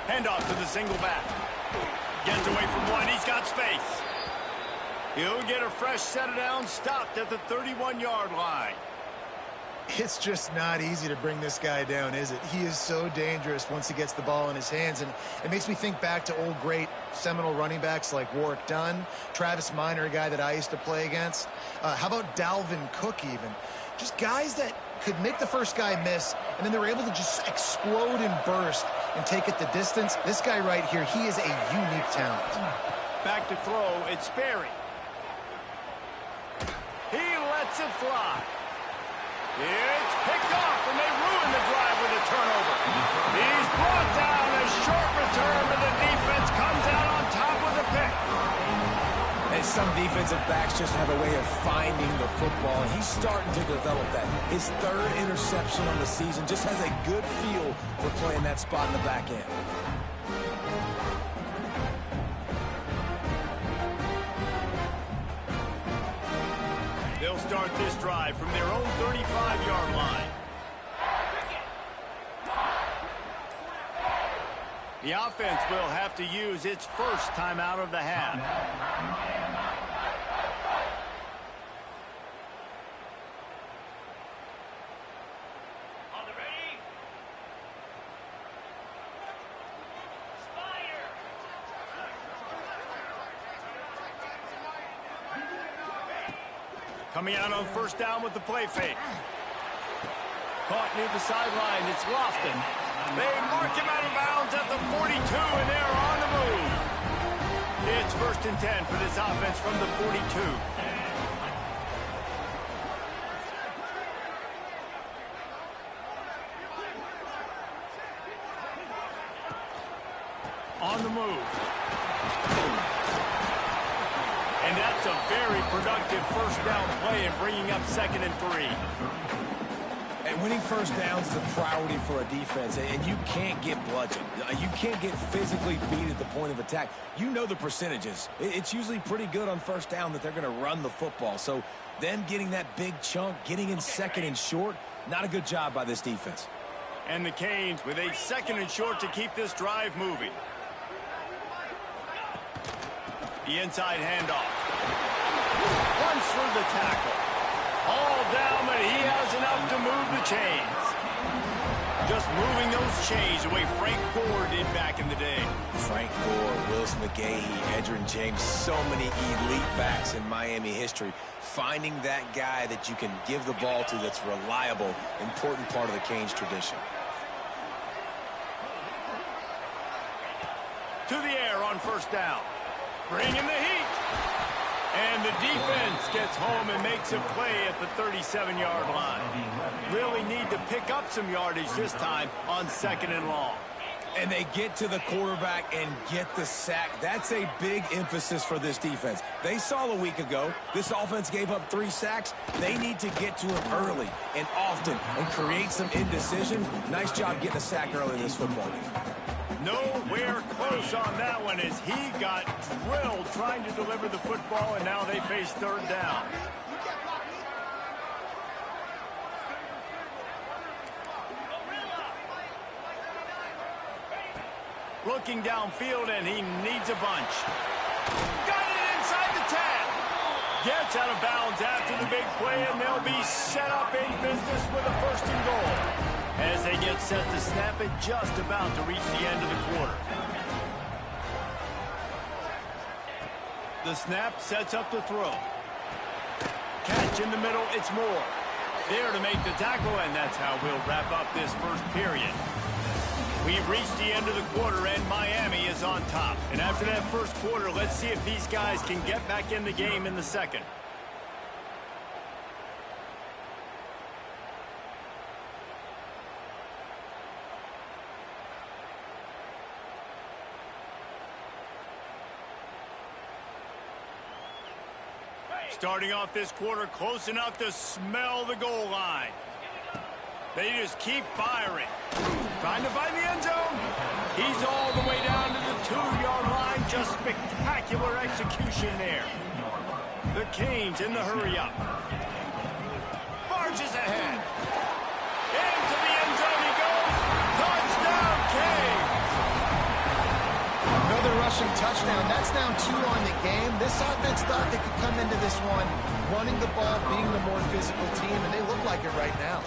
Hand off to the single back. Gets away from one. He's got space. He'll get a fresh set of downs stopped at the 31-yard line. It's just not easy to bring this guy down, is it? He is so dangerous once he gets the ball in his hands, and it makes me think back to old great seminal running backs like Warwick Dunn, Travis Minor, a guy that I used to play against. How about Dalvin Cook even? Just guys that could make the first guy miss, and then they were able to just explode and burst and take it the distance. This guy right here, he is a unique talent. Back to throw, it's Sperry. He lets it fly. It's picked off, and they ruin the drive with a turnover. He's brought down. A short return to the defense comes out on top with a pick. And some defensive backs just have a way of finding the football, and he's starting to develop that. His third interception on the season just has a good feel for playing that spot in the back end. They'll start this drive from their own 35-yard line. The offense will have to use its first time out of the half. Coming out on first down with the play fake. Caught near the sideline. It's Lofton. They mark him out of bounds at the 42, and they're on the move. It's 1st and 10 for this offense from the 42. On the move. And that's a very productive first down play and bringing up 2nd and 3. And winning first downs is a priority for a defense, and you can't get bludgeoned. You can't get physically beat at the point of attack. You know the percentages. It's usually pretty good on first down that they're going to run the football. So them getting that big chunk, getting in 2nd and short, not a good job by this defense. And the Canes with a 2nd and short to keep this drive moving. The inside handoff. Runs through the tackle. All down, but he has enough to move the chains. Just moving those chains the way Frank Gore did back in the day. Frank Gore, Willis McGahee, Edgerrin James, so many elite backs in Miami history. Finding that guy that you can give the ball to that's reliable, important part of the Canes tradition. To the air on first down. Bringing the heat. And the defense gets home and makes a play at the 37-yard line. Really need to pick up some yardage this time on 2nd and long. And they get to the quarterback and get the sack. That's a big emphasis for this defense. They saw a week ago, this offense gave up 3 sacks. They need to get to him early and often and create some indecision. Nice job getting a sack early in this football game. Nowhere close on that one as he got drilled trying to deliver the football, and now they face 3rd down. Looking downfield, and he needs a bunch. Got it inside the 10. Gets out of bounds after the big play, and they'll be set up in business with a 1st and goal. As they get set to snap it, just about to reach the end of the quarter. The snap sets up the throw. Catch in the middle, it's Moore. There to make the tackle, and that's how we'll wrap up this first period. We've reached the end of the quarter, and Miami is on top. And after that first quarter, let's see if these guys can get back in the game in the second. Starting off this quarter close enough to smell the goal line. They just keep firing. Trying to find the end zone. He's all the way down to the 2-yard line. Just spectacular execution there. The Canes in the hurry up. Barges ahead. Into the end zone he goes. Touchdown, Canes. rushing touchdown. That's now 2 on the game. This offense thought they could come into this one running the ball, being the more physical team, and they look like it right now.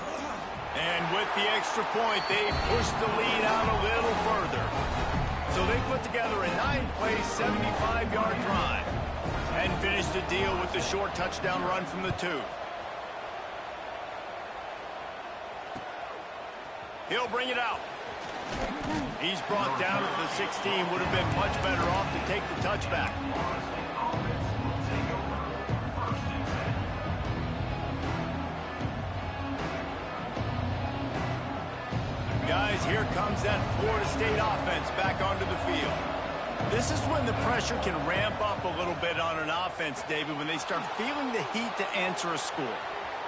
And with the extra point, they pushed the lead out a little further. So they put together a 9-play, 75-yard drive and finished the deal with the short touchdown run from the 2. He'll bring it out. He's brought down at the 16. Would have been much better off to take the touchback. Guys, here comes that Florida State offense back onto the field. This is when the pressure can ramp up a little bit on an offense, David, when they start feeling the heat to answer a score.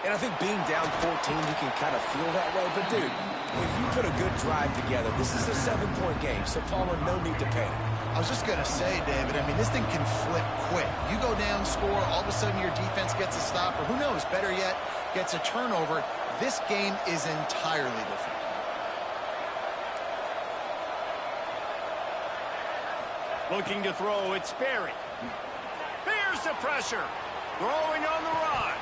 And I think being down 14, you can kind of feel that way. But, dude, if you put a good drive together, this is a 7-point game, so Palmer, no need to panic. I was just going to say, David, I mean, this thing can flip quick. You go down, score, all of a sudden your defense gets a stop, or who knows, better yet, gets a turnover. This game is entirely different. Looking to throw, it's Sperry. Here's the pressure. Throwing on the run.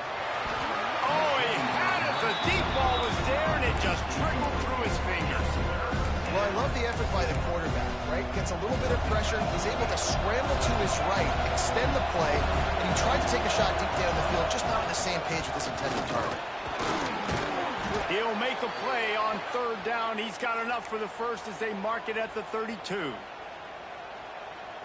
Oh, he had it. The deep ball was there, and it just trickled through his fingers. Well, I love the effort by the quarterback, right? Gets a little bit of pressure. He's able to scramble to his right, extend the play, and he tried to take a shot deep down the field, just not on the same page with his intended target. He'll make a play on 3rd down. He's got enough for the first as they mark it at the 32.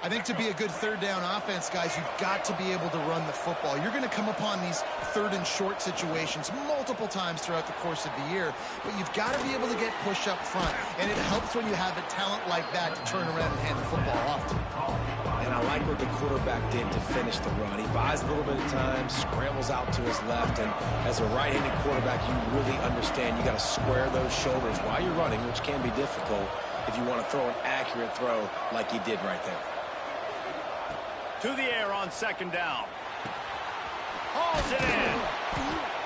I think to be a good 3rd down offense, guys, you've got to be able to run the football. You're going to come upon these 3rd and short situations multiple times throughout the course of the year, but you've got to be able to get push up front, and it helps when you have a talent like that to turn around and hand the football off to. And I like what the quarterback did to finish the run. He buys a little bit of time, scrambles out to his left, and as a right-handed quarterback, you really understand you got to square those shoulders while you're running, which can be difficult if you want to throw an accurate throw like he did right there. To the air on 2nd down. Hauls it in.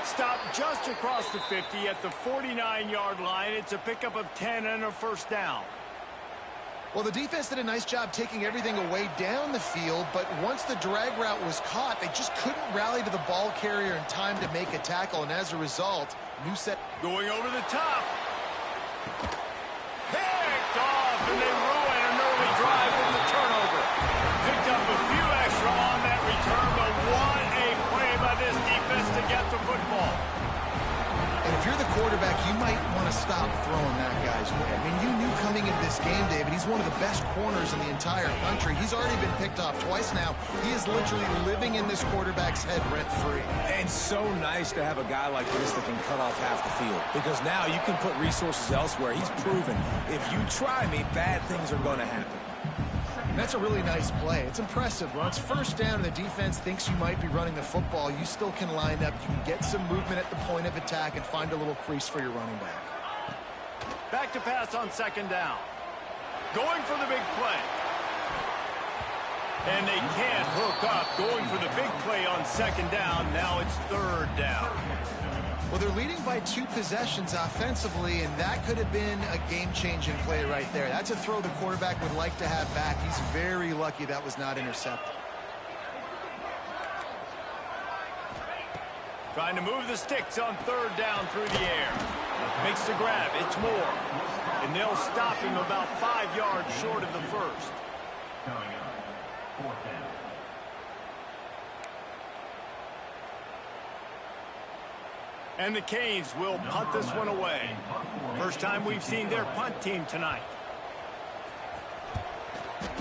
Stopped just across the 50 at the 49-yard line. It's a pickup of 10 and a 1st down. Well, the defense did a nice job taking everything away down the field, but once the drag route was caught, they just couldn't rally to the ball carrier in time to make a tackle, and as a result, new set. Going over the top. Picked off, and they ruin an early drive with the turnover. Picked up a few extra on that return, but what a play by this defense to get the football. And if you're the quarterback, you might want to stop throwing that guy's way. I mean, you knew coming into this game, David, he's one of the best corners in the entire country. He's already been picked off twice now. He is literally living in this quarterback's head rent-free. And so nice to have a guy like this that can cut off half the field, because now you can put resources elsewhere. He's proven if you try me, bad things are going to happen. That's a really nice play. It's impressive. When it's 1st down and the defense thinks you might be running the football, you still can line up. You can get some movement at the point of attack and find a little crease for your running back. Back to pass on 2nd down. Going for the big play. And they can't hook up. Going for the big play on 2nd down. Now it's 3rd down. Well, they're leading by 2 possessions offensively, and that could have been a game-changing play right there. That's a throw the quarterback would like to have back. He's very lucky that was not intercepted. Trying to move the sticks on 3rd down through the air. Makes the grab. It's Moore. And they'll stop him about 5 yards short of the first. And the Canes will punt this one away. First time we've seen their punt team tonight.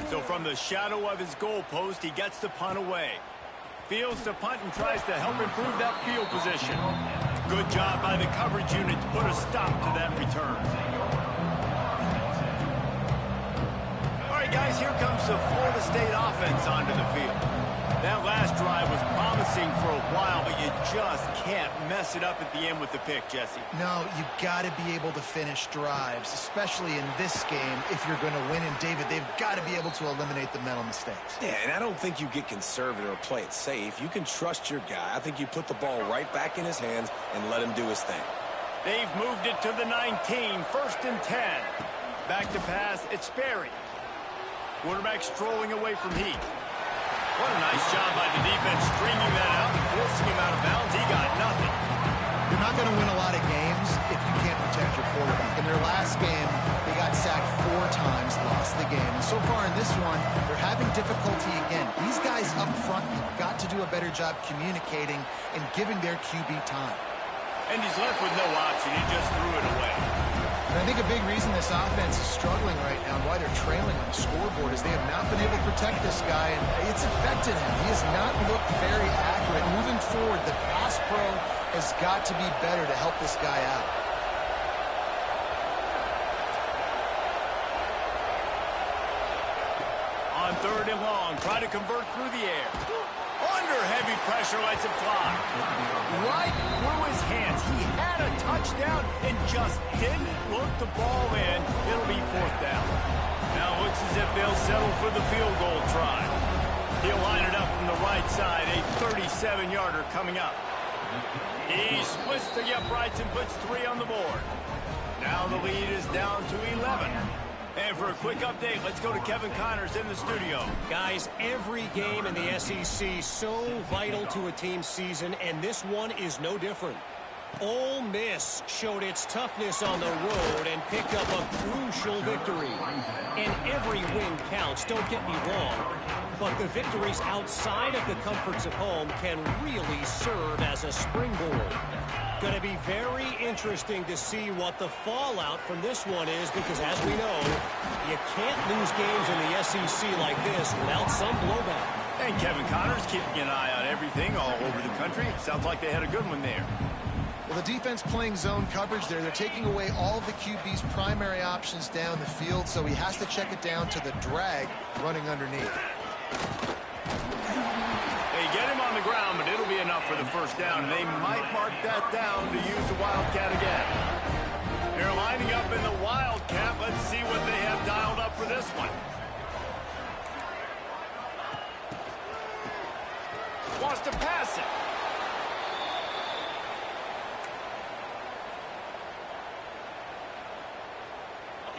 So from the shadow of his goalpost, he gets the punt away. Fields the punt and tries to help improve that field position. Good job by the coverage unit to put a stop to that return. All right, guys, here comes the Florida State offense onto the field. That last drive was promising for a while, but you just can't mess it up at the end with the pick, Jesse. No, you got to be able to finish drives, especially in this game if you're going to win. And, David, they've got to be able to eliminate the mental mistakes. Yeah, and I don't think you get conservative or play it safe. You can trust your guy. I think you put the ball right back in his hands and let him do his thing. They've moved it to the 19, 1st and 10. Back to pass, it's Sperry. Quarterback strolling away from heat. What a nice job by the defense stringing that out and forcing him out of bounds. He got nothing. You're not going to win a lot of games if you can't protect your quarterback. In their last game, they got sacked 4 times, lost the game. And so far in this one, they're having difficulty again. These guys up front have got to do a better job communicating and giving their QB time. And he's left with no option. He just threw it away. And I think a big reason this offense is struggling right now and why they're trailing on the scoreboard is they have not been able to protect this guy, and it's affected him. He has not looked very accurate. Moving forward, the pass pro has got to be better to help this guy out. On 3rd and long, try to convert through the air. Under heavy pressure, lets it fly. Right through his hands. He had a touchdown and just didn't look the ball in. It'll be 4th down. Now it looks as if they'll settle for the field goal try. He'll line it up from the right side. A 37-yarder coming up. He splits the uprights and puts 3 on the board. Now the lead is down to 11. And for a quick update, let's go to Kevin Connors in the studio. Guys, every game in the SEC so vital to a team's season, and this one is no different. Ole Miss showed its toughness on the road and picked up a crucial victory. And every win counts, don't get me wrong, but the victories outside of the comforts of home can really serve as a springboard. Going to be very interesting to see what the fallout from this one is, because as we know, you can't lose games in the SEC like this without some blowback. And Kevin Connors keeping an eye on everything all over the country. Sounds like they had a good one there. Well, the defense playing zone coverage there. They're taking away all of the QB's primary options down the field, so he has to check it down to the drag running underneath. They get him on the ground, but it'll be enough for the 1st down. And they might mark that down to use the Wildcat again. They're lining up in the Wildcat. Let's see what they have dialed up for this one. Wants to pass it.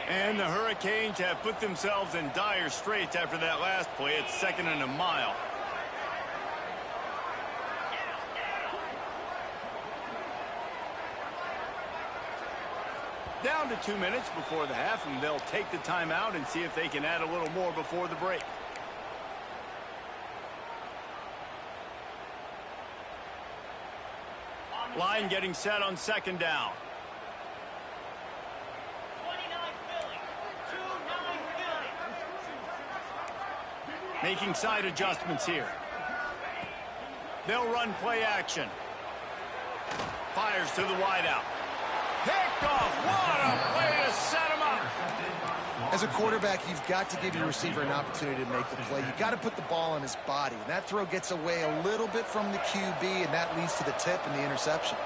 And the Hurricanes have put themselves in dire straits after that last play. It's 2nd and a mile. Down to 2 minutes before the half, and they'll take the timeout and see if they can add a little more before the break. Line getting set on 2nd down. Making side adjustments here. They'll run play action. Fires to the wideout. Picked off. What a play to set him up. As a quarterback, you've got to give your receiver an opportunity to make the play. You've got to put the ball on his body. And that throw gets away a little bit from the QB, and that leads to the tip and the interception.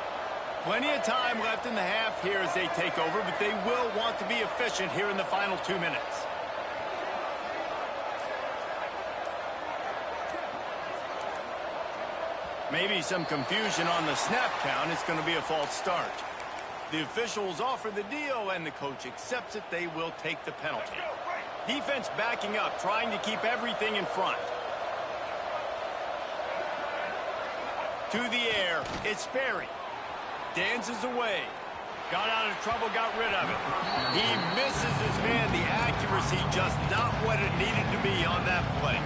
Plenty of time left in the half here as they take over, but they will want to be efficient here in the final 2 minutes. Maybe some confusion on the snap count. It's going to be a false start. The officials offer the deal, and the coach accepts it. They will take the penalty. Defense backing up, trying to keep everything in front. To the air, it's Sperry. Dances away. Got out of trouble, got rid of it. He misses his man. The accuracy just not what it needed to be on that play.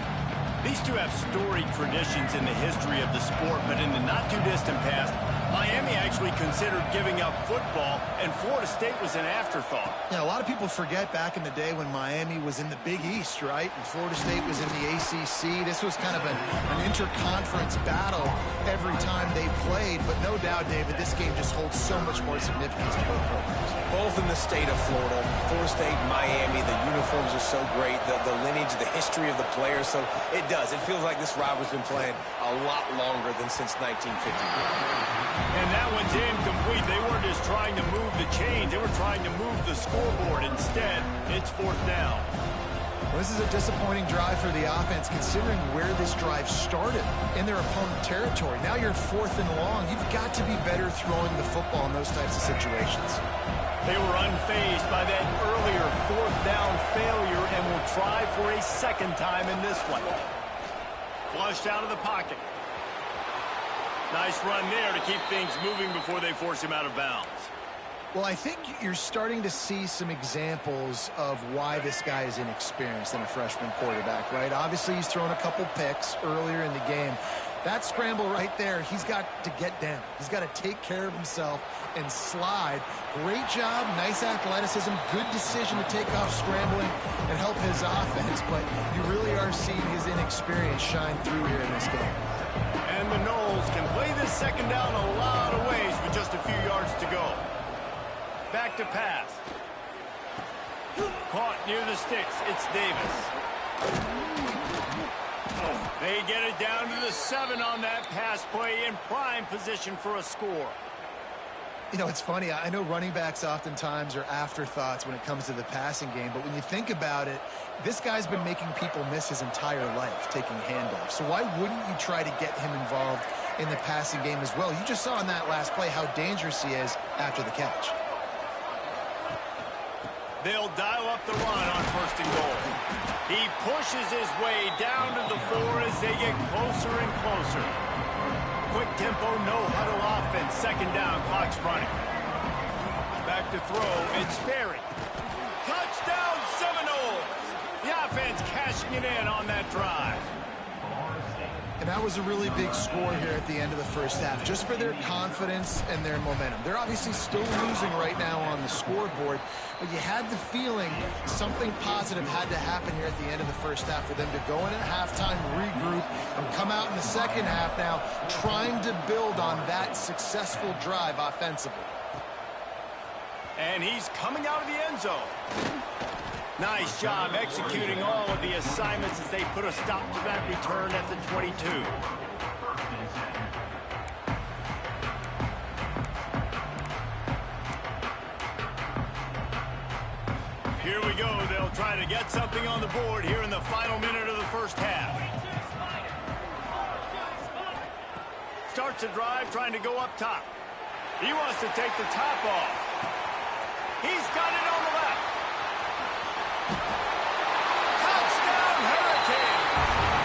These two have storied traditions in the history of the sport, but in the not-too-distant past, Miami actually considered giving up football, and Florida State was an afterthought. Yeah, a lot of people forget back in the day when Miami was in the Big East, right? And Florida State was in the ACC. This was kind of an interconference battle every time they played, but no doubt, David, this game just holds so much more significance to both programs. Both in the state of Florida, Florida State, Miami, the uniforms are so great, the lineage, the history of the players, so it does. It feels like this rivalry's been playing a lot longer than since 1950. And that one's incomplete. They weren't just trying to move the chains. They were trying to move the scoreboard. Instead, it's 4th down. Well, this is a disappointing drive for the offense, considering where this drive started in their opponent territory. Now you're 4th and long. You've got to be better throwing the football in those types of situations. They were unfazed by that earlier 4th down failure and will try for a second time in this one. Flushed out of the pocket. Nice run there to keep things moving before they force him out of bounds. Well, I think you're starting to see some examples of why this guy is inexperienced in a freshman quarterback, right? Obviously, he's thrown a couple picks earlier in the game. That scramble right there, he's got to get down. He's got to take care of himself and slide. Great job, nice athleticism, good decision to take off scrambling and help his offense, but you really are seeing his inexperience shine through here in this game. And the Noles can play this second down a lot of ways with just a few yards to go. Back to pass. Caught near the sticks. It's Davis. They get it down to the 7 on that pass play in prime position for a score. You know, it's funny. I know running backs oftentimes are afterthoughts when it comes to the passing game, but when you think about it, this guy's been making people miss his entire life taking handoffs. So why wouldn't you try to get him involved in the passing game as well? You just saw in that last play how dangerous he is after the catch. They'll dial up the run on 1st and goal. He pushes his way down to the 4 as they get closer and closer. Quick tempo, no huddle offense. Second down, clock's running. Back to throw, it's Sperry. Touchdown Seminoles! The offense cashing it in on that drive. And that was a really big score here at the end of the first half, just for their confidence and their momentum. They're obviously still losing right now on the scoreboard, but you had the feeling something positive had to happen here at the end of the first half for them to go in at halftime, regroup, and come out in the second half now trying to build on that successful drive offensively. And he's coming out of the end zone. Nice job executing all of the assignments as they put a stop to that return at the 22. Here we go. They'll try to get something on the board here in the final minute of the first half. Starts a drive trying to go up top. He wants to take the top off. He's got it on the left. Touchdown Hurricane!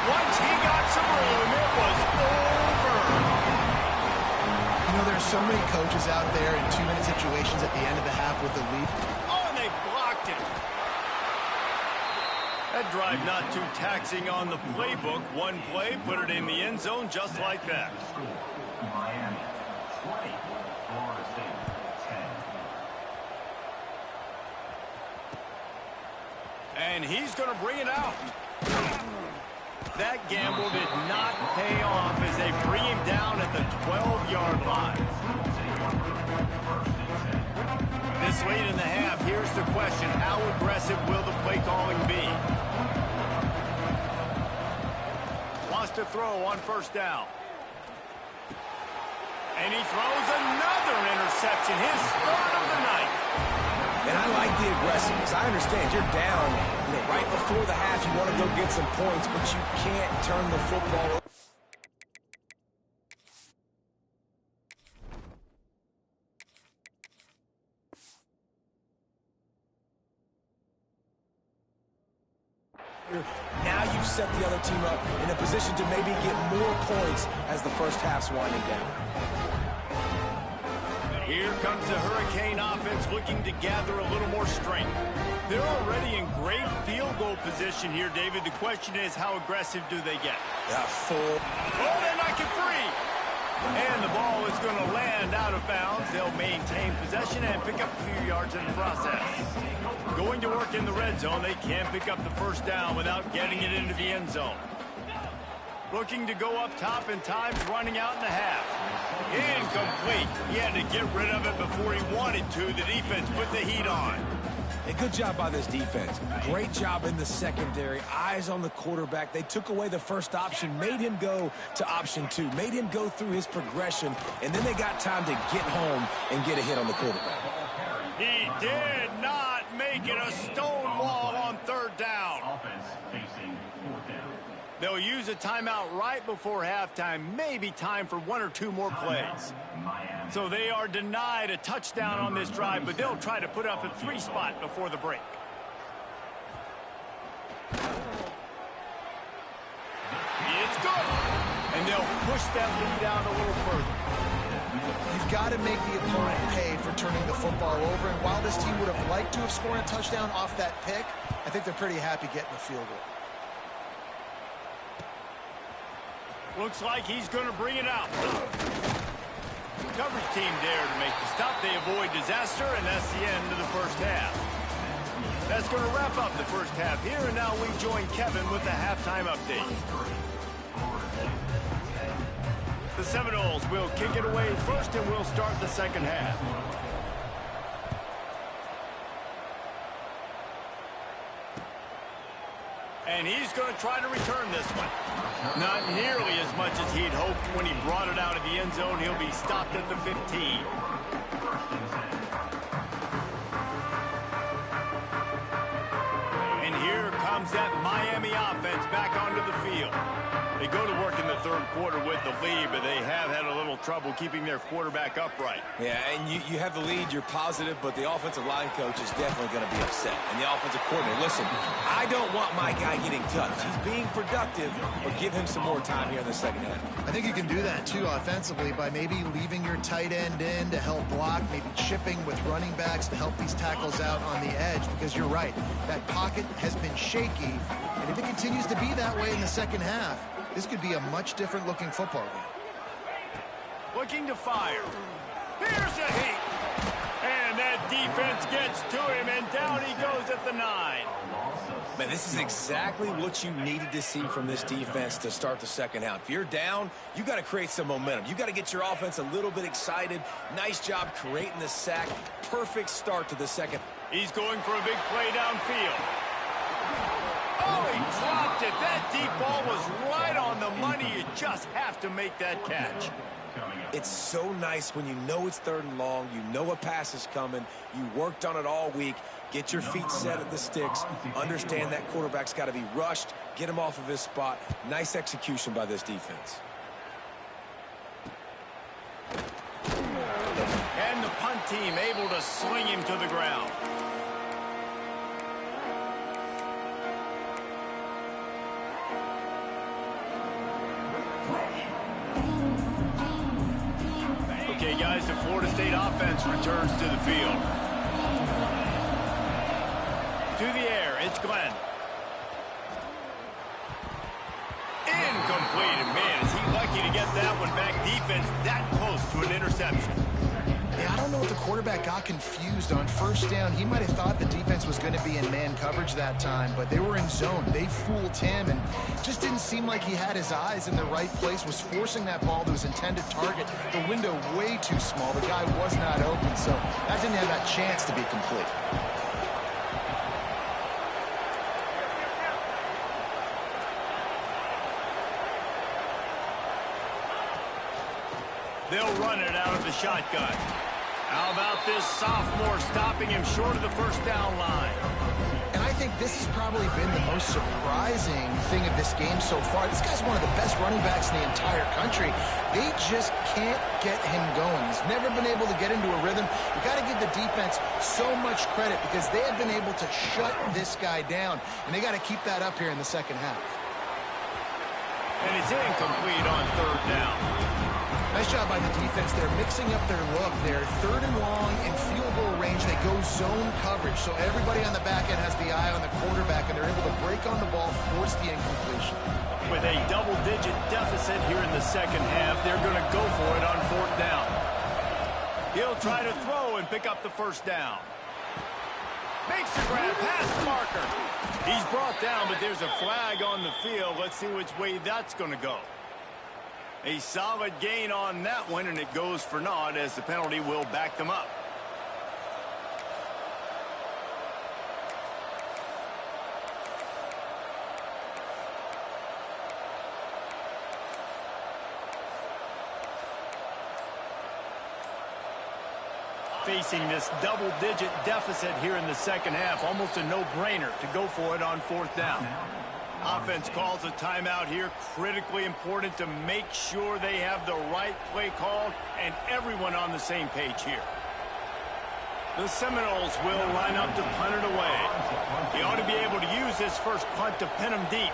Once he got some room, it was over. You know, there's so many coaches out there in 2-minute situations at the end of the half with the lead. Oh, and they blocked it. That drive not too taxing on the playbook. One play, put it in the end zone just like that. And he's going to bring it out. That gamble did not pay off as they bring him down at the 12-yard line. This late in the half, here's the question. How aggressive will the play calling be? Wants to throw on 1st down. And he throws another interception, his 3rd of the night. And I like the aggressiveness. I understand you're down right before the half. You want to go get some points, but you can't turn the football over. Now you've set the other team up in a position to maybe get more points as the first half's winding down. Here comes the Hurricane offense looking to gather a little more strength. They're already in great field goal position here, David. The question is, how aggressive do they get? Full. Oh, they knock it free. And the ball is going to land out of bounds. They'll maintain possession and pick up a few yards in the process. Going to work in the red zone. They can't pick up the 1st down without getting it into the end zone. Looking to go up top, and time's running out in the half. Incomplete. He had to get rid of it before he wanted to. The defense put the heat on. A good job by this defense. Great job in the secondary. Eyes on the quarterback. They took away the first option, made him go to option 2, made him go through his progression, and then they got time to get home and get a hit on the quarterback. He did not make it a stonewall on 3rd down. They'll use a timeout right before halftime, maybe time for 1 or 2 more plays. So they are denied a touchdown on this drive, but they'll try to put up a 3 spot before the break. and they'll push that lead out a little further. You've got to make the opponent pay for turning the football over, and while this team would have liked to have scored a touchdown off that pick, I think they're pretty happy getting the field goal. Looks like he's going to bring it out. Coverage team there to make the stop. They avoid disaster, and that's the end of the first half. That's going to wrap up the first half here, and now we join Kevin with the halftime update. The Seminoles will kick it away first, and we'll start the second half. And he's going to try to return this one. Not nearly as much as he'd hoped when he brought it out of the end zone. He'll be stopped at the 15. And here comes that Miami offense back onto the field. They go to work in the third quarter with the lead, but they have had a little trouble keeping their quarterback upright. Yeah, and you have the lead, you're positive, but the offensive line coach is definitely going to be upset. And the offensive coordinator, listen, I don't want my guy getting touched. He's being productive, but give him some more time here in the second half. I think you can do that, too, offensively, by maybe leaving your tight end in to help block, maybe chipping with running backs to help these tackles out on the edge, because you're right. That pocket has been shaky, and if it continues to be that way in the second half, this could be a much different looking football game. Looking to fire. Here's a heat. And that defense gets to him, and down he goes at the 9. Man, this is exactly what you needed to see from this defense to start the second half. If you're down, you got to create some momentum. You got to get your offense a little bit excited. Nice job creating the sack. Perfect start to the second. He's going for a big play downfield. Oh, he dropped it. That deep ball was right on the money. You just have to make that catch. It's so nice when you know it's third and long, you know a pass is coming, you worked on it all week, get your feet set at the sticks, understand that quarterback's got to be rushed, get him off of his spot. Nice execution by this defense. And the punt team able to sling him to the ground. Okay, guys, the Florida State offense returns to the field. To the air, it's Glenn. Incomplete, and man, is he lucky to get that one back. Defense that close to an interception. Yeah, I don't know if the quarterback got confused on first down. He might have thought the defense was going to be in man coverage that time, but they were in zone. They fooled him, and just didn't seem like he had his eyes in the right place, was forcing that ball to his intended target. The window way too small. The guy was not open, so that didn't have that chance to be complete. They'll run it out of the shotgun. How about this sophomore stopping him short of the first down line? And I think this has probably been the most surprising thing of this game so far. This guy's one of the best running backs in the entire country. They just can't get him going. He's never been able to get into a rhythm. You got to give the defense so much credit because they have been able to shut this guy down, and they got to keep that up here in the second half. And it's incomplete on third down. Nice job by the defense. They're mixing up their look. They're third and long in field goal range. They go zone coverage, so everybody on the back end has the eye on the quarterback, and they're able to break on the ball, force the incompletion. With a double-digit deficit here in the second half, they're going to go for it on fourth down. He'll try to throw and pick up the first down. Makes the grab past the marker. He's brought down, but there's a flag on the field. Let's see which way that's going to go. A solid gain on that one, and it goes for naught as the penalty will back them up. Facing this double-digit deficit here in the second half, almost a no-brainer to go for it on fourth down. Offense calls a timeout here. Critically important to make sure they have the right play called and everyone on the same page here. The Seminoles will line up to punt it away. He ought to be able to use this first punt to pin them deep.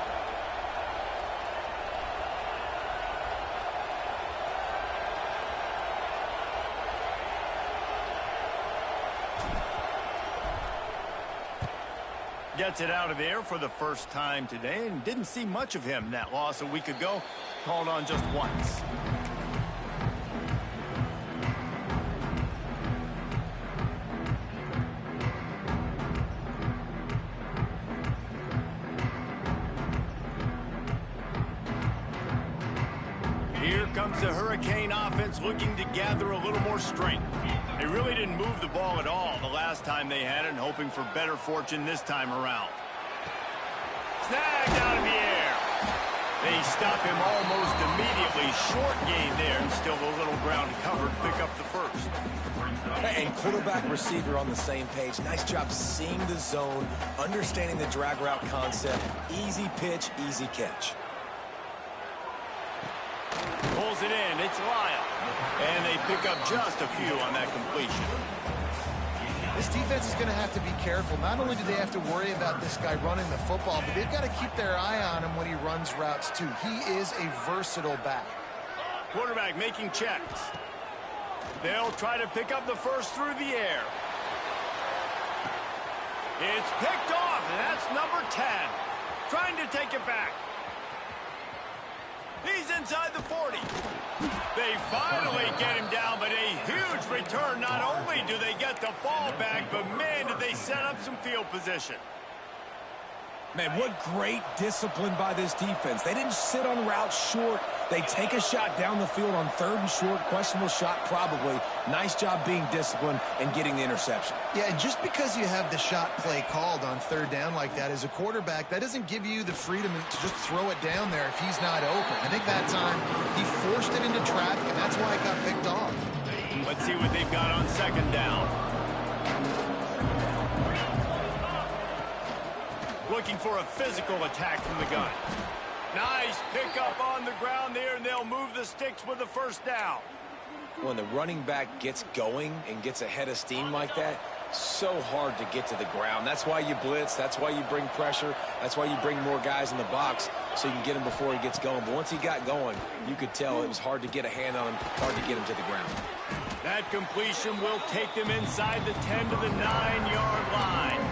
Gets it out of there for the first time today, and didn't see much of him in that loss a week ago. Called on just once. Here comes the Hurricane offense looking to gather a little more strength. They really didn't move the ball at all the last time they had it, and hoping for better fortune this time around. Snagged out of the air. They stop him almost immediately. Short gain there, and still a little ground covered. Pick up the first. And quarterback receiver on the same page. Nice job seeing the zone, understanding the drag route concept. Easy pitch, easy catch. Pulls it in. It's Lyle. And they pick up just a few on that completion. This defense is going to have to be careful. Not only do they have to worry about this guy running the football, but they've got to keep their eye on him when he runs routes too. He is a versatile back. Quarterback making checks. They'll try to pick up the first through the air. It's picked off, and that's number 10. Trying to take it back. He's inside the 40. They finally get him down, but a huge return. Not only do they get the ball back, but man, did they set up some field position. Man, what great discipline by this defense. They didn't sit on routes short. They take a shot down the field on 3rd and short. Questionable shot probably. Nice job being disciplined and getting the interception. Yeah, and just because you have the shot play called on 3rd down like that as a quarterback, that doesn't give you the freedom to just throw it down there if he's not open. I think that time he forced it into traffic, and that's why it got picked off. Let's see what they've got on 2nd down. Looking for a physical attack from the gun. Nice pickup on the ground there, and they'll move the sticks with the 1st down. When the running back gets going and gets ahead of steam like that, so hard to get to the ground. That's why you blitz. That's why you bring pressure. That's why you bring more guys in the box so you can get him before he gets going. But once he got going, you could tell it was hard to get a hand on him, hard to get him to the ground. That completion will take them inside the 10 to the 9-yard line.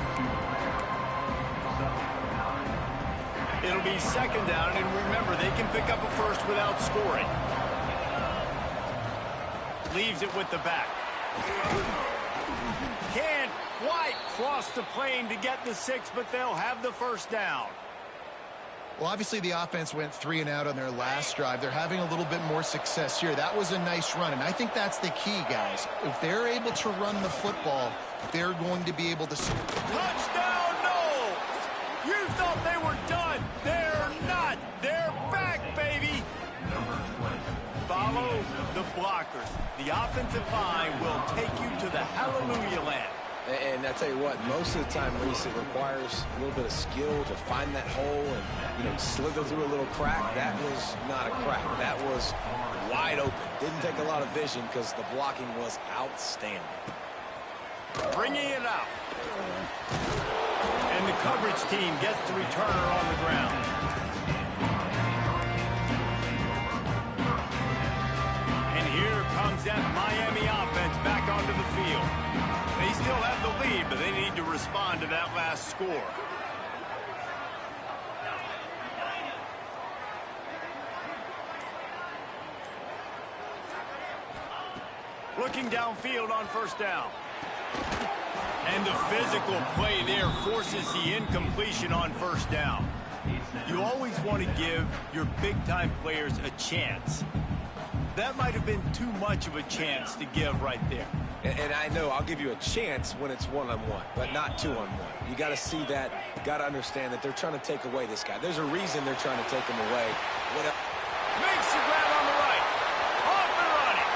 It'll be 2nd down, and remember, they can pick up a first without scoring. Leaves it with the back. Can't quite cross the plane to get the 6, but they'll have the 1st down. Well, obviously the offense went 3 and out on their last drive. They're having a little bit more success here. That was a nice run, and I think that's the key, guys. If they're able to run the football, they're going to be able to... Touchdown, Knowles! You thought they were done. They're not. They're back, baby. Follow the blockers. The offensive line will take you to the hallelujah land. And I tell you what, most of the time, Reese, it requires a little bit of skill to find that hole and, slither through a little crack. That was not a crack. That was wide open. Didn't take a lot of vision because the blocking was outstanding. Bringing it out. And the coverage team gets the returner on the ground. And here comes that Miami offense back onto the field. They still have the lead, but they need to respond to that last score. Looking downfield on 1st down. And the physical play there forces the incompletion on 1st down. You always want to give your big-time players a chance. That might have been too much of a chance to give right there. And I know I'll give you a chance when it's one-on-one, but not two-on-one. You got to see that, got to understand that they're trying to take away this guy. There's a reason they're trying to take him away. Makes the grab on the right. Off and running.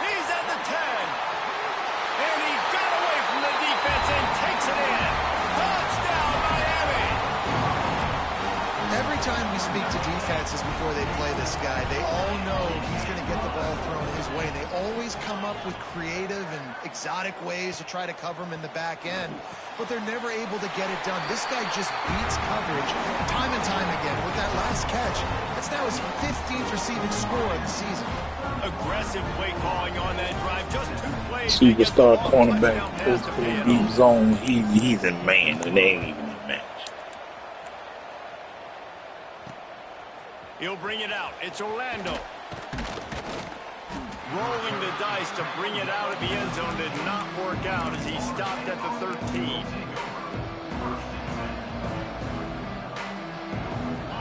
He's at the 10. And he got away from the defense and takes it in. Touchdown, Miami. Every time we speak to defenses before they play this guy, they all know he's going to get the ball thrown his way. They always come up with creative and exotic ways to try to cover him in the back end, but they're never able to get it done. This guy just beats coverage time and time again. With that last catch, that's now his 15th receiving score of the season. Aggressive play calling on that drive. Just 2 plays. Superstar cornerback, deep zone. He's a man, and they ain't even a man. He'll bring it out. It's Orlando. Rolling the dice to bring it out of the end zone did not work out as he stopped at the 13.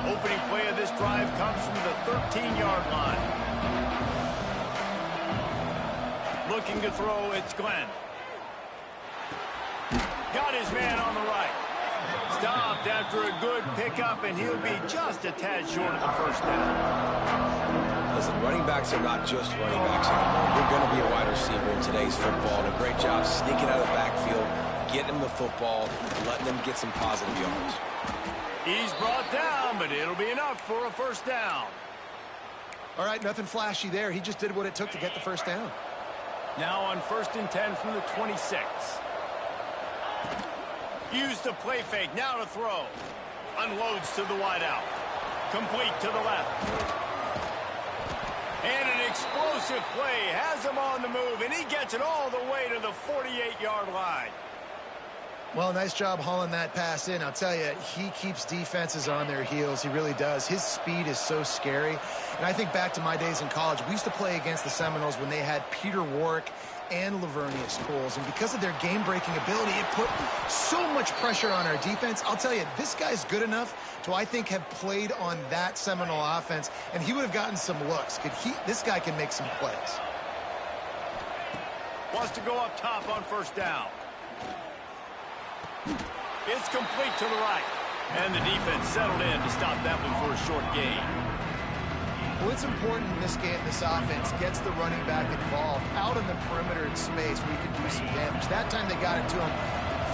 Opening play of this drive comes from the 13-yard line. Looking to throw, it's Glenn. Got his man on the right. Stopped after a good pickup, and he'll be just a tad short of the first down. Listen, running backs are not just running backs anymore. You're going to be a wide receiver in today's football. And a great job sneaking out of the backfield, getting them the football, letting them get some positive yards. He's brought down, but it'll be enough for a first down. All right, nothing flashy there. He just did what it took to get the first down. Now on 1st and 10 from the 26. Use the play fake, now to throw. Unloads to the wideout. Complete to the left. And an explosive play has him on the move, and he gets it all the way to the 48-yard line. Well, nice job hauling that pass in. I'll tell you, he keeps defenses on their heels. He really does. His speed is so scary. And I think back to my days in college. We used to play against the Seminoles when they had Peter Warwick and Lavernius Coles. And because of their game-breaking ability, it put so much pressure on our defense. I'll tell you, this guy's good enough to, I think, have played on that Seminole offense, and he would have gotten some looks. This guy can make some plays. Wants to go up top on first down. It's complete to the right. And the defense settled in to stop that one for a short gain. Well, it's important in this game, this offense gets the running back involved out in the perimeter in space where he can do some damage. That time they got it to him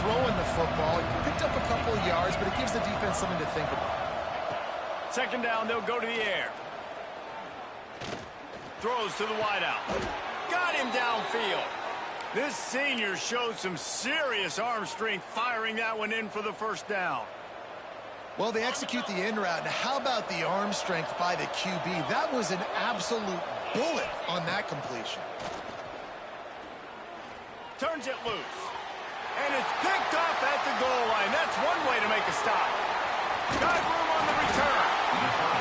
throwing the football. He picked up a couple of yards, but it gives the defense something to think about. Second down, they'll go to the air. Throws to the wideout. Got him downfield. This senior showed some serious arm strength firing that one in for the first down. Well, they execute the in route. Now, how about the arm strength by the QB? That was an absolute bullet on that completion. Turns it loose. And it's picked off at the goal line. That's one way to make a stop. Got room on the return.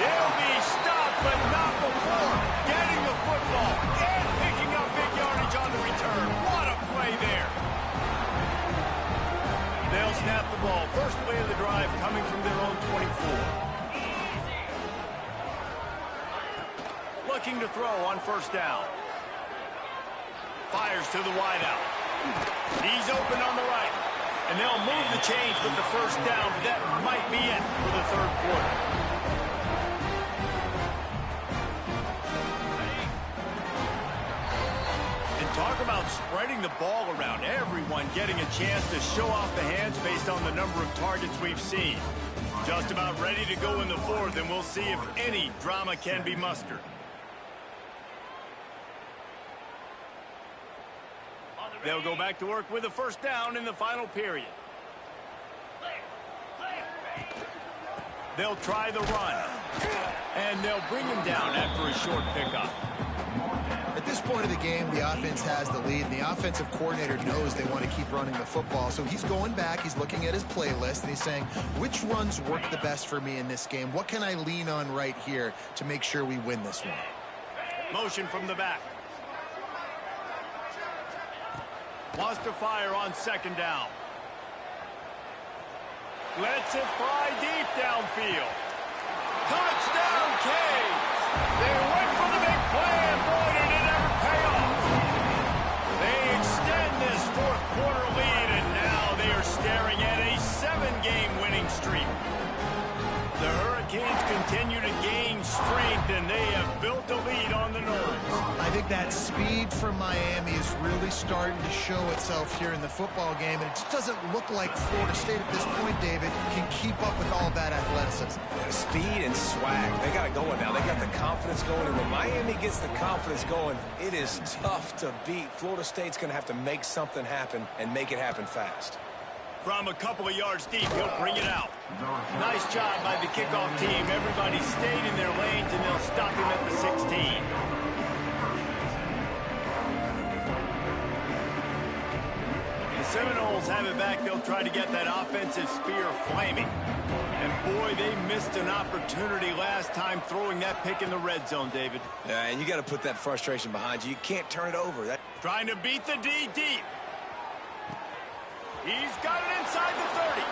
He'll be stopped, but not before getting the football and picking up big yardage on the return. What a play there. They'll snap the ball. First play of the drive coming from their own 24. Looking to throw on first down. Fires to the wideout. He's open on the right. And they'll move the chains with the first down, but that might be it for the third quarter. Talk about spreading the ball around. Everyone getting a chance to show off the hands based on the number of targets we've seen. Just about ready to go in the fourth, and we'll see if any drama can be mustered. They'll go back to work with a first down in the final period. They'll try the run. And they'll bring him down after a short pickup. At this point of the game, the offense has the lead, and the offensive coordinator knows they want to keep running the football. So he's going back, he's looking at his playlist, and he's saying, which runs work the best for me in this game? What can I lean on right here to make sure we win this one? Motion from the back. Wants to fire on second down. Lets it fly deep downfield. Touchdown, Canes! They went for the big play, and boy, did it ever pay off. They extend this fourth quarter lead, and now they are staring at a 7-game winning streak. The Hurricanes continue to gain strength, and they have built a lead on the North. I think that speed from Miami is really starting to show itself here in the football game, and it just doesn't look like Florida State at this point, David, can keep up with all that athleticism. Yeah, speed and swag, they got it going now. They got the confidence going, and when Miami gets the confidence going, it is tough to beat. Florida State's going to have to make something happen and make it happen fast. From a couple of yards deep, he'll bring it out. Nice job by the kickoff team. Everybody stayed in their lanes, and they'll stop him at the 16. The Seminoles have it back. They'll try to get that offensive spear flaming. And boy, Boy, they missed an opportunity last time throwing that pick in the red zone, David. Yeah, and you got to put that frustration behind you. You can't turn it over. Trying to beat the D deep. He's got it inside the 30.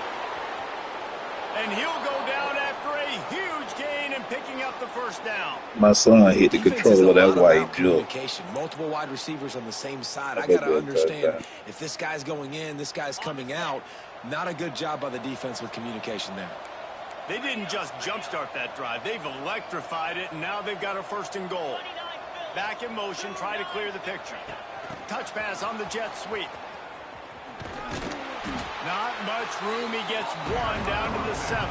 And he'll go down after a huge gain and picking up the first down. My son hit the controller. That's why he jumped. Multiple wide receivers on the same side. I got to understand if this guy's going in, this guy's coming out. Not a good job by the defense with communication there. They didn't just jumpstart that drive. They've electrified it, and now they've got a first and goal. Back in motion, try to clear the picture. Touch pass on the jet sweep. Not much room. He gets one down to the 7.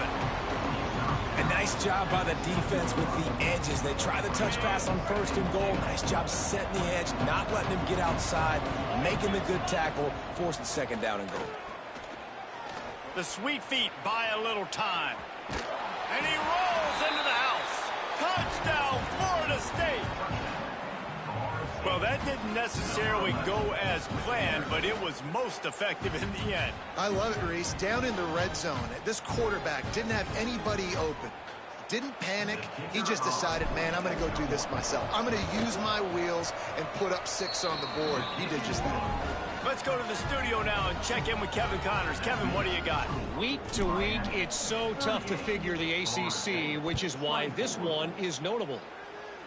A nice job by the defense with the edges. They try the touch pass on first and goal. Nice job setting the edge, not letting him get outside, making the good tackle, forcing second down and goal. The sweet feet buy a little time. And he rolls into the house. Touchdown, Florida State. Well, that didn't necessarily go as planned, but it was most effective in the end. I love it, Reese. Down in the red zone, this quarterback didn't have anybody open. Didn't panic. He just decided, man, I'm going to go do this myself. I'm going to use my wheels and put up 6 on the board. He did just that. Let's go to the studio now and check in with Kevin Connors. Kevin, what do you got? Week to week, it's so tough to figure the ACC, which is why this one is notable.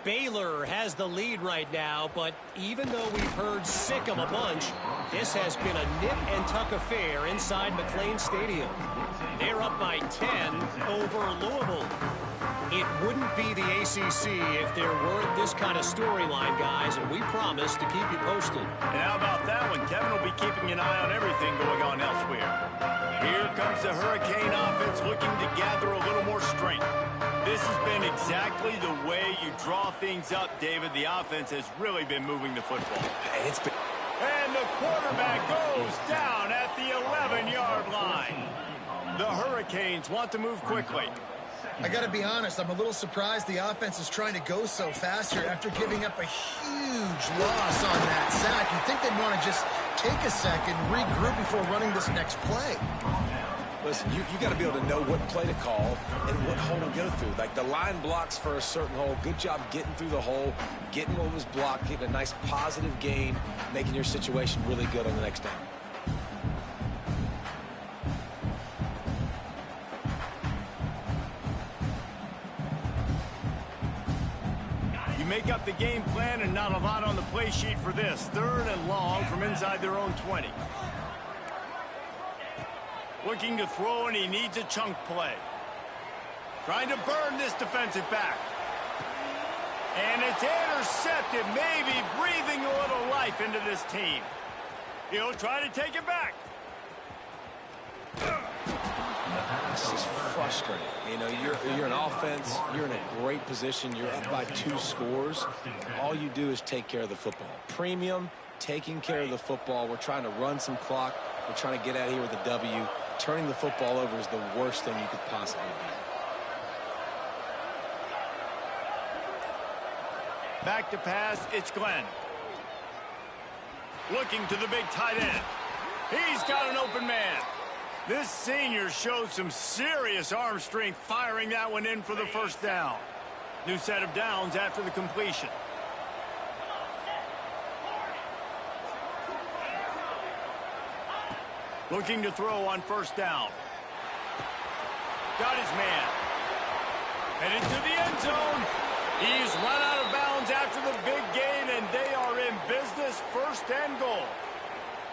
Baylor has the lead right now, but even though we've heard sick of a bunch, this has been a nip and tuck affair inside McLean Stadium. They're up by 10 over Louisville. It wouldn't be the ACC if there weren't this kind of storyline, guys, and we promise to keep you posted. And how about that one? Kevin will be keeping an eye on everything going on elsewhere. Here comes the Hurricane offense looking to gather a little more strength. This has been exactly the way you draw things up, David. The offense has really been moving the football. And the quarterback goes down at the 11-yard line. The Hurricanes want to move quickly. I got to be honest, I'm a little surprised the offense is trying to go so fast here after giving up a huge loss on that sack. You'd think they'd want to just take a second, regroup before running this next play. Listen, you got to be able to know what play to call and what hole to go through. Like the line blocks for a certain hole. Good job getting through the hole, getting what was blocked, getting a nice positive gain, making your situation really good on the next down. Make up the game plan and not a lot on the play sheet for this. 3rd and long from inside their own 20. Looking to throw, and he needs a chunk play. Trying to burn this defensive back. And it's intercepted, maybe breathing a little life into this team. He'll try to take it back. This is frustrating. You know, you're an offense. You're in a great position. You're up by 2 scores. All you do is take care of the football. Premium, taking care of the football. We're trying to run some clock. We're trying to get out of here with a W. Turning the football over is the worst thing you could possibly do. Back to pass, it's Glenn. Looking to the big tight end. He's got an open man. This senior shows some serious arm strength firing that one in for the first down. New set of downs after the completion. Looking to throw on first down. Got his man. Headed to the end zone. He's run out of bounds after the big gain, and they are in business, 1st and goal.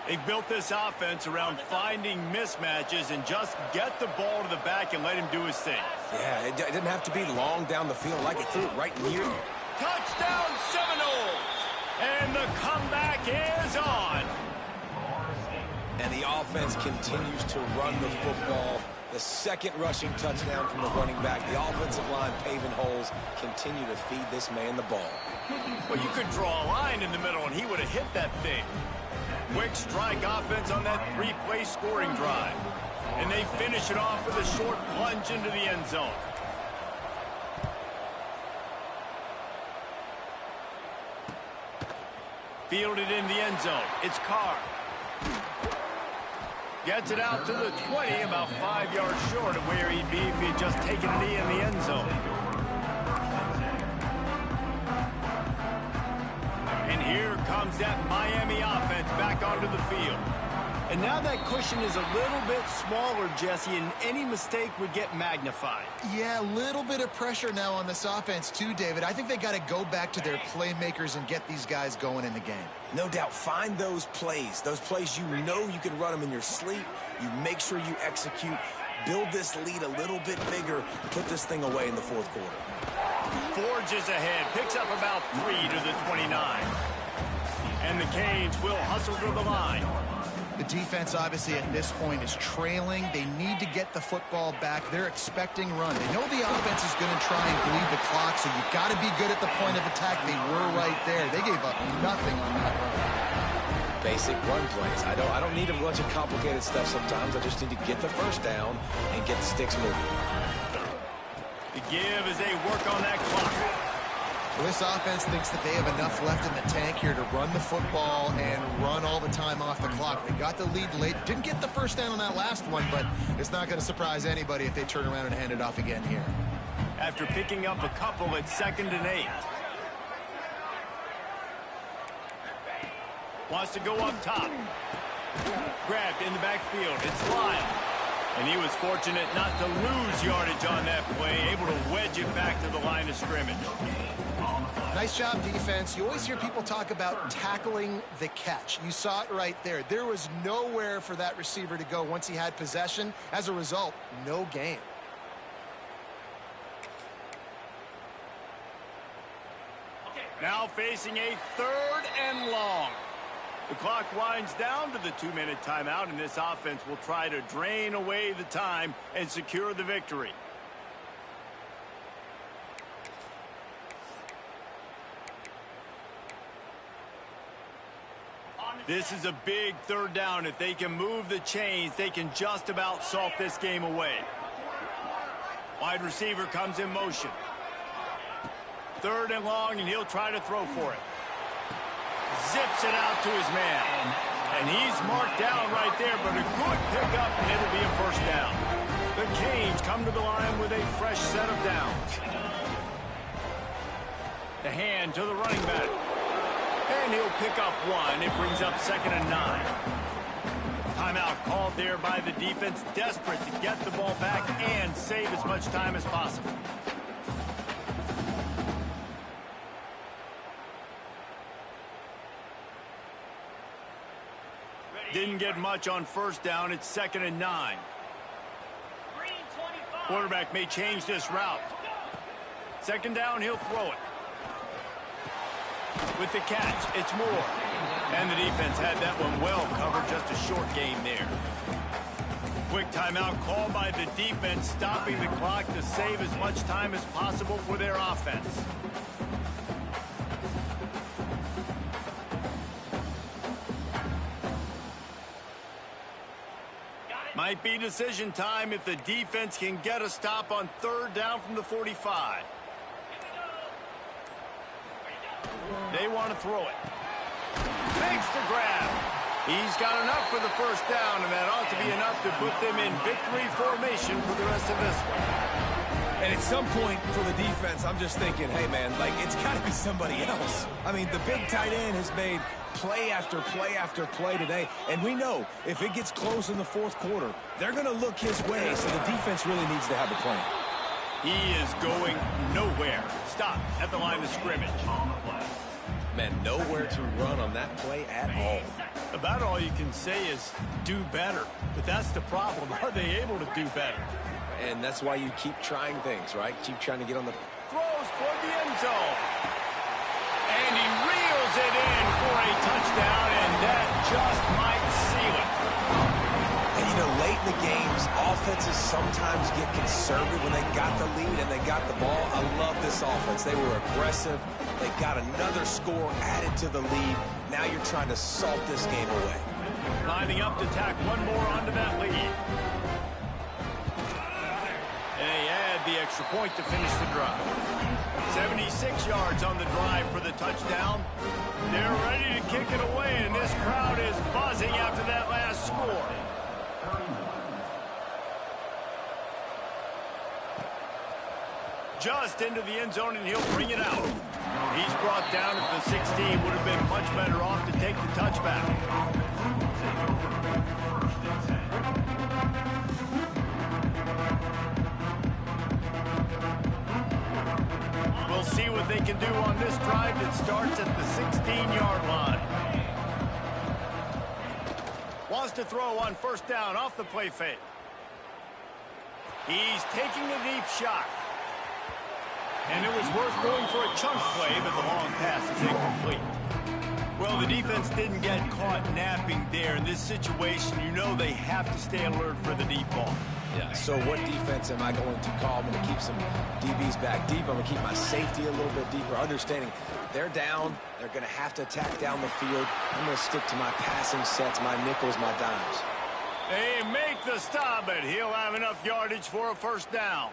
They've built this offense around finding mismatches and just get the ball to the back and let him do his thing. Yeah, it didn't have to be long down the field. Like it threw it right near you. Touchdown Seminoles! And the comeback is on. And the offense continues to run the football. The 2nd rushing touchdown from the running back. The offensive line paving holes. Continue to feed this man the ball. Well, you could draw a line in the middle, and he would have hit that thing. Quick strike offense on that 3-play scoring drive. And they finish it off with a short plunge into the end zone. Fielded in the end zone. It's Carr. Gets it out to the 20, about 5 yards short of where he'd be if he'd just taken a knee in the end zone. And here comes that Miami offense back onto the field. And now that cushion is a little bit smaller, Jesse, and any mistake would get magnified. Yeah, a little bit of pressure now on this offense too, David. I think they got to go back to their playmakers and get these guys going in the game. No doubt. Find those plays you know you can run them in your sleep. You make sure you execute. Build this lead a little bit bigger. Put this thing away in the fourth quarter. Forges ahead. Picks up about 3 to the 29. And the Canes will hustle to the line. The defense, obviously, at this point is trailing. They need to get the football back. They're expecting run. They know the offense is going to try and bleed the clock, so you've got to be good at the point of attack. They were right there. They gave up nothing on that run. Basic run plays. I don't need a bunch of complicated stuff sometimes. I just need to get the first down and get the sticks moving. The give as they work on that clock. Well, this offense thinks that they have enough left in the tank here to run the football and run all the time off the clock. They got the lead late. Didn't get the first down on that last one, but it's not going to surprise anybody if they turn around and hand it off again here. After picking up a couple at 2nd and 8. Wants to go up top. Grabbed in the backfield. It's Lyle. And he was fortunate not to lose yardage on that play, able to wedge it back to the line of scrimmage. Nice job, defense. You always hear people talk about tackling the catch. You saw it right there. There was nowhere for that receiver to go once he had possession. As a result, no gain. Now facing a 3rd and long. The clock winds down to the 2-minute timeout, and this offense will try to drain away the time and secure the victory. This is a big 3rd down. If they can move the chains, they can just about salt this game away. Wide receiver comes in motion. 3rd and long, and he'll try to throw for it. Zips it out to his man. And he's marked down right there, but a good pickup, and it'll be a first down. The Canes come to the line with a fresh set of downs. The hand to the running back. And he'll pick up 1. It brings up 2nd and 9. Timeout called there by the defense, desperate to get the ball back and save as much time as possible. Didn't get much on first down. It's 2nd and 9. Quarterback may change this route. 2nd down, he'll throw it. With the catch, it's Moore. And the defense had that one well covered, just a short game there. Quick timeout called by the defense, stopping the clock to save as much time as possible for their offense. Might be decision time if the defense can get a stop on 3rd down from the 45. They want to throw it. Makes the grab. He's got enough for the first down, and that ought to be enough to put them in victory formation for the rest of this one. And at some point for the defense, I'm just thinking, hey, man, like, it's got to be somebody else. I mean, the big tight end has made play after play after play today. And we know if it gets close in the fourth quarter, they're going to look his way. So the defense really needs to have a plan. He is going nowhere. Stop at the line of scrimmage. Man, nowhere to run on that play at all. About all you can say is do better. But that's the problem. Are they able to do better? And that's why you keep trying things, right? Keep trying to get on the... Throws toward the end zone. And he reels it in for a touchdown, and that just might seal it. And, you know, late in the games, offenses sometimes get conservative when they got the lead and they got the ball. I love this offense. They were aggressive. They got another score added to the lead. Now you're trying to salt this game away. Lining up to tack one more onto that lead. And they add the extra point to finish the drive. 76 yards on the drive for the touchdown. They're ready to kick it away, and this crowd is buzzing after that last score. Just into the end zone, and he'll bring it out. He's brought down at the 16. Would have been much better off to take the touchback. We'll see what they can do on this drive that starts at the 16-yard line. Wants to throw on first down off the play fake. He's taking a deep shot. And it was worth going for a chunk play, but the long pass is incomplete. Well, the defense didn't get caught napping there. In this situation, you know they have to stay alert for the deep ball. Yeah, so what defense am I going to call? I'm going to keep some DBs back deep. I'm going to keep my safety a little bit deeper, understanding they're down. They're going to have to attack down the field. I'm going to stick to my passing sets, my nickels, my dimes. They make the stop, but he'll have enough yardage for a first down.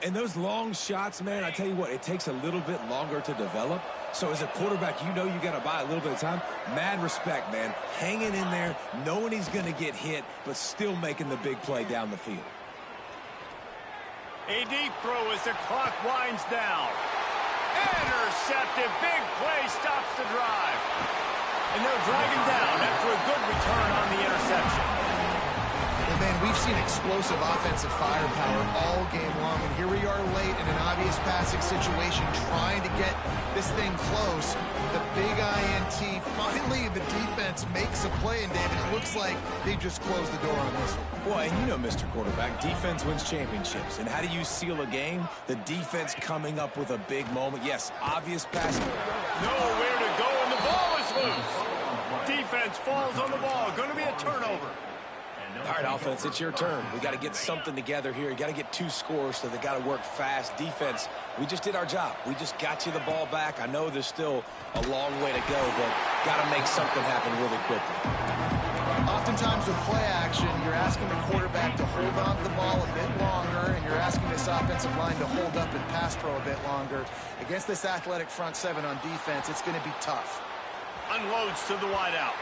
And those long shots, man, I tell you what, it takes a little bit longer to develop. So as a quarterback, you know you got to buy a little bit of time. Mad respect, man. Hanging in there, knowing he's going to get hit, but still making the big play down the field. A deep throw as the clock winds down. Intercepted. Big play stops the drive. And they'll drag him down after a good return on the interception. And man, we've seen explosive offensive firepower all game long, and here we are late in an obvious passing situation trying to get this thing close. The big INT, finally the defense makes a play, and David, it looks like they just closed the door on this one. Well, and you know, Mr. Quarterback, defense wins championships. And how do you seal a game? The defense coming up with a big moment. Yes, obvious passing. Nowhere to go, and the ball is loose. Defense falls on the ball. Going to be a turnover. All right, offense, it's your turn. We got to get something together here. You got to get 2 scores, so they got to work fast. Defense, we just did our job. We just got you the ball back. I know there's still a long way to go, but got to make something happen really quickly. Oftentimes with play action, you're asking the quarterback to hold on to the ball a bit longer, and you're asking this offensive line to hold up and pass pro a bit longer. Against this athletic front seven on defense, it's going to be tough. Unloads to the wideout.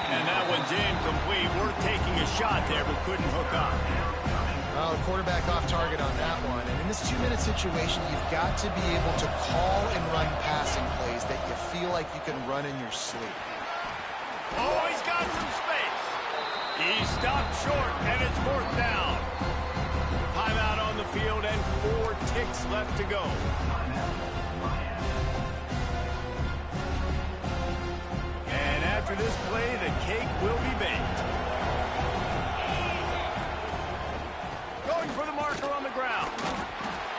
And that one's incomplete. We're taking a shot there, but couldn't hook up. Well, the quarterback off target on that one. And in this 2-minute situation, you've got to be able to call and run passing plays that you feel like you can run in your sleep. Oh, he's got some space. He stopped short, and it's 4th down. Timeout on the field, and 4 ticks left to go. And after this play, the cake will be baked. Going for the marker on the ground.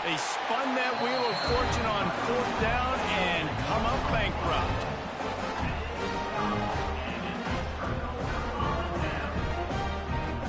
They spun that wheel of fortune on 4th down and come up bankrupt.